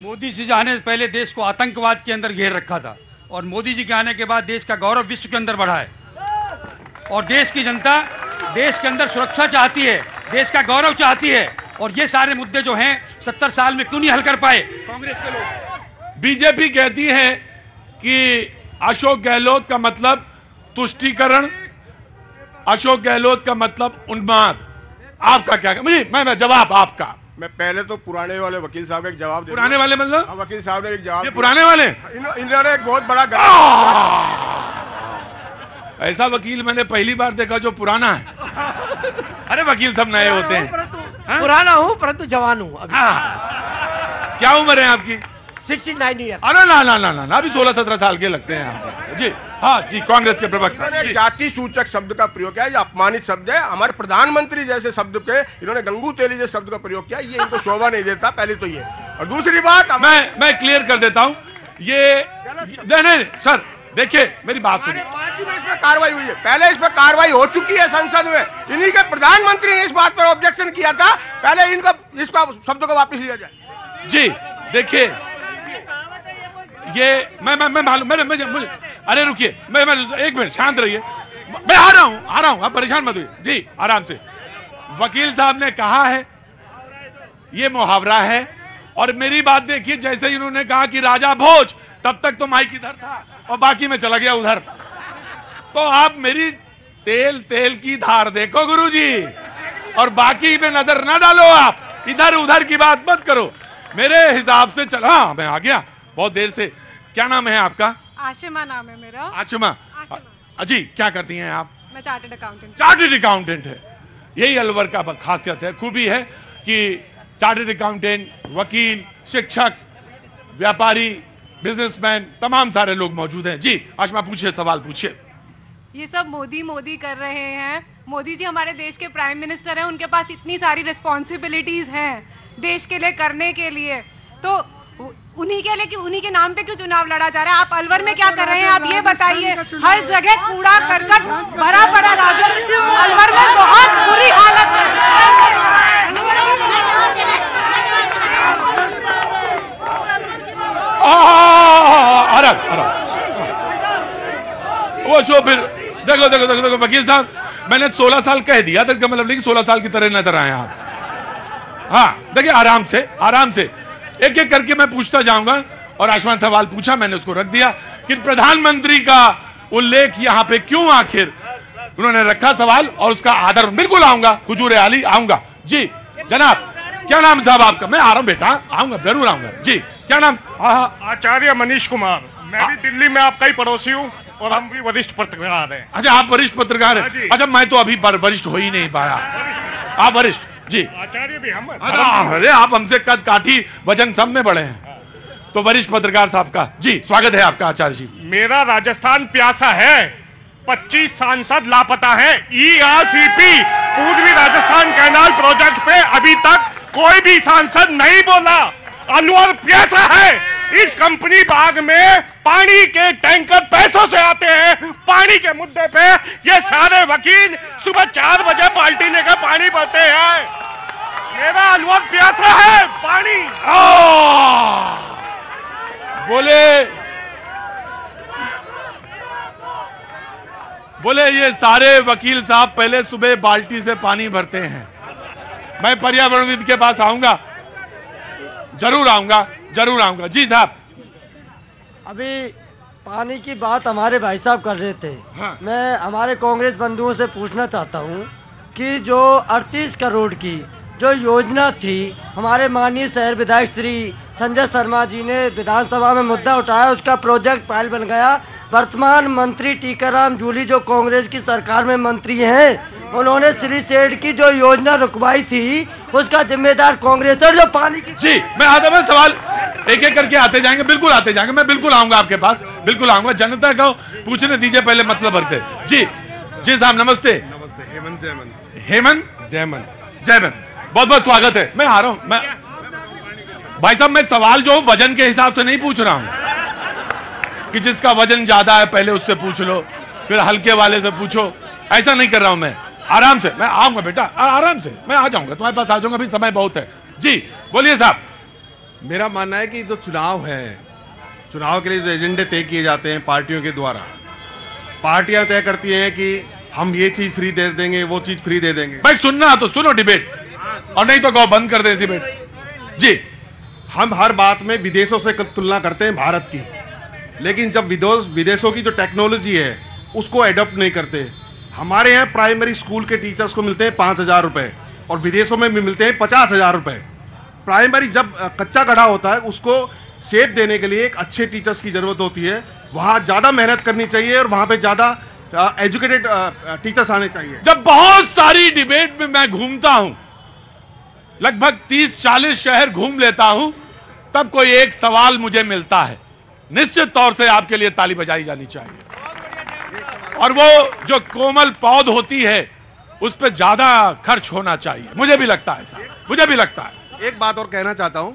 मोदी जी आने से पहले देश को आतंकवाद के अंदर घेर रखा था और मोदी जी के आने के बाद देश का गौरव विश्व के अंदर बढ़ा है और देश की जनता देश के अंदर सुरक्षा चाहती है, देश का गौरव चाहती है। और ये सारे मुद्दे जो हैं 70 साल में क्यों नहीं हल कर पाए कांग्रेस के लोग। बीजेपी कहती है कि अशोक गहलोत का मतलब तुष्टीकरण, अशोक गहलोत का मतलब उन्माद। आपका क्या? मैं जवाब आपका। मैं पहले तो पुराने वाले वकील साहब का एक जवाब दे। पुराने वाले मतलब? वकील साहब ने एक जवाब। ये पुराने वाले इन्होंने एक बहुत बड़ा ऐसा वकील मैंने पहली बार देखा जो पुराना है। अरे वकील सब नए होते हैं। पुराना हूँ परंतु जवान हूँ। क्या उम्र है आपकी? 69 ईयर। अरे ना अभी 16-17 साल के लगते हैं आप जी। हाँ जी, कांग्रेस के प्रवक्ता। जाति सूचक शब्द का प्रयोग किया, ये अपमानित शब्द है। हमारे प्रधानमंत्री जैसे शब्द के इन्होंने गंगू तेली जैसे शब्द का प्रयोग किया, ये इनको शोभा नहीं देता। पहले तो ये, और दूसरी बात मैं क्लियर कर देता हूँ। ये नहीं सर, देखिए मेरी बात सुनिए। इसमें कार्रवाई हुई है, पहले इस पर कार्रवाई हो चुकी है संसद में। इन्हीं के प्रधानमंत्री ने इस बात पर ऑब्जेक्शन किया था। पहले इनका इसका शब्द को वापस लिया जाए। जी देखिए, ये मैं मालूम मुझे अरे रुकिए, मैं एक मिनट शांत रहिए। मैं आ रहा हूं, आप परेशान मत होइए जी, आराम से। वकील साहब ने कहा है ये मुहावरा है, और मेरी बात देखिए, जैसे इन्होंने कहा कि राजा भोज, तब तक तो माइक इधर था और बाकी में चला गया उधर। तो आप मेरी तेल की धार देखो गुरुजी, और बाकी में नजर ना डालो। आप इधर उधर की बात मत करो। मेरे हिसाब से चला, मैं आ गया बहुत देर से। क्या नाम है आपका? आशिमा नाम है मेरा। आशिमा जी, क्या करती हैं आप? मैं चार्टर्ड अकाउंटेंट। चार्टर्ड अकाउंटेंट है। यही अलवर का खासियत है, खूबी है कि चार्टर्ड अकाउंटेंट, वकील, शिक्षक, व्यापारी, बिजनेसमैन, तमाम सारे लोग मौजूद हैं। जी आशिमा, पूछिए, सवाल पूछिए। ये सब मोदी कर रहे हैं। मोदी जी हमारे देश के प्राइम मिनिस्टर हैं, उनके पास इतनी सारी रिस्पॉन्सिबिलिटीज हैं देश के लिए करने के लिए, तो उन्हीं के लिए कि उन्हीं के नाम पे क्यों चुनाव लड़ा जा रहा है? आप अलवर में क्या कर रहे हैं आप ये बताइए। हर जगह कूड़ा करकट भरा पड़ा राजन, अलवर में बहुत बुरी हालत है। वो शो फिर देखो वकील साहब, मैंने 16 साल कह दिया था, इसका मतलब नहीं कि 16 साल की तरह नजर आए आप। हाँ देखिए, आराम से एक एक करके मैं पूछता जाऊंगा। और आसमान सवाल पूछा, मैंने उसको रख दिया कि प्रधानमंत्री का उल्लेख यहाँ पे क्यों आखिर उन्होंने रखा सवाल, और उसका आदर बिल्कुल आऊंगा, हुजूर आली आऊंगा। जी जनाब, क्या नाम साहब आपका? मैं आ रहा हूँ बेटा, आऊंगा, जरूर आऊंगा। जी क्या नाम? आचार्य मनीष कुमार। मैं भी दिल्ली में आपका ही पड़ोसी हूँ और हम भी वरिष्ठ पत्रकार हैं। अच्छा, आप वरिष्ठ पत्रकार हैं? अच्छा, मैं तो अभी वरिष्ठ हो ही नहीं पाया। आप वरिष्ठ? जी। आचार्य भी हम। अरे आप हमसे कद काठी वजन सब में बड़े हैं, तो वरिष्ठ पत्रकार साहब का जी स्वागत है आपका। आचार्य जी, मेरा राजस्थान प्यासा है। 25 सांसद लापता है। ERCP पूर्वी राजस्थान कैनाल प्रोजेक्ट पे अभी तक कोई भी सांसद नहीं बोला। अलवर प्यासा है। इस कंपनी बाग में पानी के टैंकर पैसों से आते हैं। पानी के मुद्दे पे ये सारे वकील सुबह 4 बजे बाल्टी लेकर पानी भरते हैं। मेरा अलवर प्यासा है पानी। बोले ये सारे वकील साहब पहले सुबह बाल्टी से पानी भरते हैं। मैं पर्यावरणविद के पास आऊंगा, जरूर आऊंगा। जी साहब, अभी पानी की बात हमारे भाई साहब कर रहे थे। हाँ। मैं हमारे कांग्रेस बंधुओं से पूछना चाहता हूँ कि जो 38 करोड़ की जो योजना थी, हमारे माननीय शहर विधायक श्री संजय शर्मा जी ने विधानसभा में मुद्दा उठाया, उसका प्रोजेक्ट फाइल बन गया। वर्तमान मंत्री टीकाराम जूली जो कांग्रेस की सरकार में मंत्री हैं, उन्होंने श्री सेठ की जो योजना रुकवाई थी, उसका जिम्मेदार कांग्रेस है। जो पानी की जी, मैं आता मैं सवाल एक एक करके आते जाएंगे, बिल्कुल आते जाएंगे। मैं बिल्कुल आऊंगा आपके पास, बिल्कुल आऊंगा। जनता को पूछने दीजिए पहले मतलब भर से। जी साहब, नमस्ते। हेमंत जयमन, बहुत बहुत स्वागत है। मैं आ रहा हूं। मैं भाई साहब, मैं सवाल जो वजन के हिसाब से नहीं पूछ रहा हूं कि जिसका वजन ज्यादा है पहले उससे पूछ लो, फिर हल्के वाले से पूछो, ऐसा नहीं कर रहा हूं मैं। आराम से, मैं आऊंगा बेटा, आराम से मैं आ जाऊंगा, तुम्हारे पास आ जाऊंगा, अभी समय बहुत है। जी बोलिए साहब। मेरा मानना है कि जो चुनाव है, चुनाव के लिए जो एजेंडे तय किए जाते हैं पार्टियों के द्वारा, पार्टियां तय करती हैं कि हम ये चीज फ्री दे देंगे, वो चीज फ्री दे देंगे। भाई सुनना तो सुनो डिबेट, और नहीं तो बंद कर दे डिबेट जी। हम हर बात में विदेशों से तुलना करते हैं भारत की, लेकिन जब विदेशों की जो टेक्नोलॉजी है उसको एडॉप्ट नहीं करते। हमारे यहाँ प्राइमरी स्कूल के टीचर्स को मिलते हैं 5,000 रुपए और विदेशों में भी मिलते हैं 50,000 रुपए। प्राइमरी जब कच्चा गढ़ा होता है उसको शेप देने के लिए एक अच्छे टीचर्स की जरूरत होती है। वहाँ ज़्यादा मेहनत करनी चाहिए और वहाँ पे ज़्यादा एजुकेटेड टीचर्स आने चाहिए। जब बहुत सारी डिबेट में मैं घूमता हूं, लगभग 30-40 शहर घूम लेता हूं, तब कोई एक सवाल मुझे मिलता है, निश्चित तौर से आपके लिए ताली बजाई जानी चाहिए। और वो जो कोमल पौध होती है उस पर ज्यादा खर्च होना चाहिए। मुझे भी लगता है ऐसा, मुझे भी लगता है। एक बात और कहना चाहता हूं,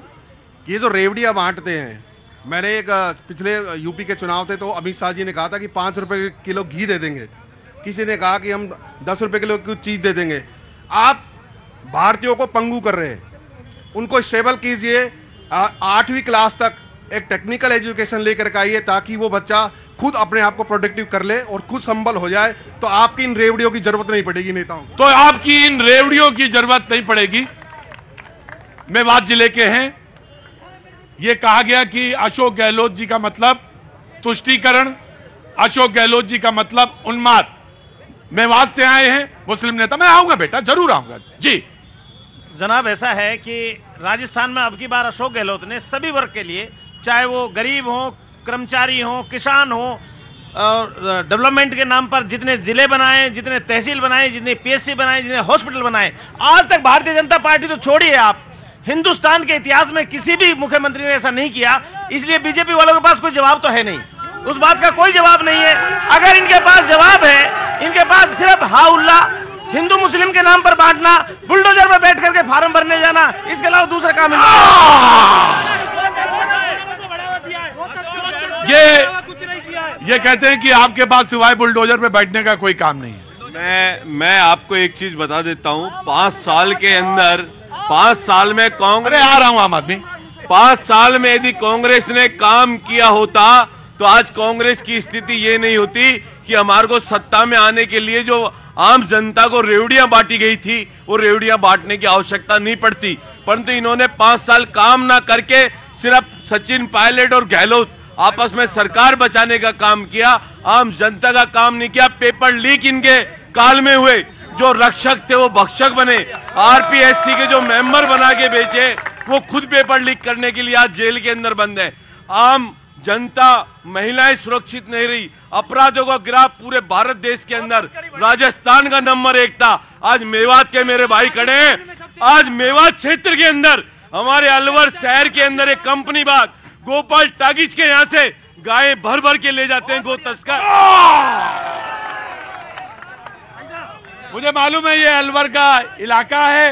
ये जो रेवड़ियां बांटते हैं, मैंने एक पिछले यूपी के चुनाव थे तो अमित शाह जी ने कहा था कि 5 रुपए किलो घी दे देंगे, किसी ने कहा कि हम 10 रुपए किलो की चीज दे देंगे। आप भारतीयों को पंगु कर रहे हैं, उनको स्टेबल कीजिए। 8वीं क्लास तक एक टेक्निकल एजुकेशन लेकर के आइए ताकि वो बच्चा खुद अपने आप को प्रोडक्टिव कर ले और खुद संबल हो जाए, तो आपकी इन रेवड़ियों की जरूरत नहीं पड़ेगी नेताओं को। तो आपकी इन रेवड़ियों की जरूरत नहीं पड़ेगी। मेवात जिले के हैं, ये कहा गया कि अशोक गहलोत जी का मतलब तुष्टीकरण, अशोक गहलोत जी का मतलब उन्माद। मेवात से आए हैं मुस्लिम नेता, मैं आऊंगा बेटा, जरूर आऊंगा जी। जनाब ऐसा है कि राजस्थान में अब की बार अशोक गहलोत ने सभी वर्ग के लिए, चाहे वो गरीब हो, कर्मचारी हो, किसान हो, और डेवलपमेंट के नाम पर जितने जिले बनाए, जितने तहसील बनाए, जितने पीएससी बनाए, जितने हॉस्पिटल बनाए, आज तक भारतीय जनता पार्टी तो छोड़िए आप, हिंदुस्तान के इतिहास में किसी भी मुख्यमंत्री ने ऐसा नहीं किया। इसलिए बीजेपी वालों के पास कोई जवाब तो है नहीं, उस बात का कोई जवाब नहीं है। अगर इनके पास जवाब है, इनके पास सिर्फ हा उल्ला हिंदू मुस्लिम के नाम पर बांटना, बुलडोजर में बैठ करके फार्म भरने जाना, इसके अलावा दूसरा काम ये कहते हैं कि आपके पास सिवाय बुलडोजर पे बैठने का कोई काम नहीं है। मैं आपको एक चीज बता देता हूं, 5 साल के अंदर, 5 साल में कांग्रेस, आ रहा हूं आम आदमी, 5 साल में यदि कांग्रेस ने काम किया होता तो आज कांग्रेस की स्थिति ये नहीं होती कि हमारे को सत्ता में आने के लिए जो आम जनता को रेवड़ियां बांटी गई थी, वो रेवड़ियां बांटने की आवश्यकता नहीं पड़ती। परंतु इन्होंने 5 साल काम ना करके सिर्फ सचिन पायलट और गहलोत आपस में सरकार बचाने का काम किया, आम जनता का काम नहीं किया। पेपर लीक इनके काल में हुए, जो रक्षक थे वो भक्षक बने, आरपीएससी के जो मेंबर बना के बेचे वो खुद पेपर लीक करने के लिए आज जेल के अंदर बंद है। आम जनता, महिलाएं सुरक्षित नहीं रही, अपराधों का ग्राफ पूरे भारत देश के अंदर राजस्थान का नंबर 1 था। आज मेवात के मेरे भाई खड़े हैं, आज मेवात क्षेत्र के अंदर, हमारे अलवर शहर के अंदर एक कंपनी बाग गोपाल टागिज के यहां से गायें भर भर के ले जाते हैं गो तस्कर। मुझे मालूम है ये अलवर का इलाका है,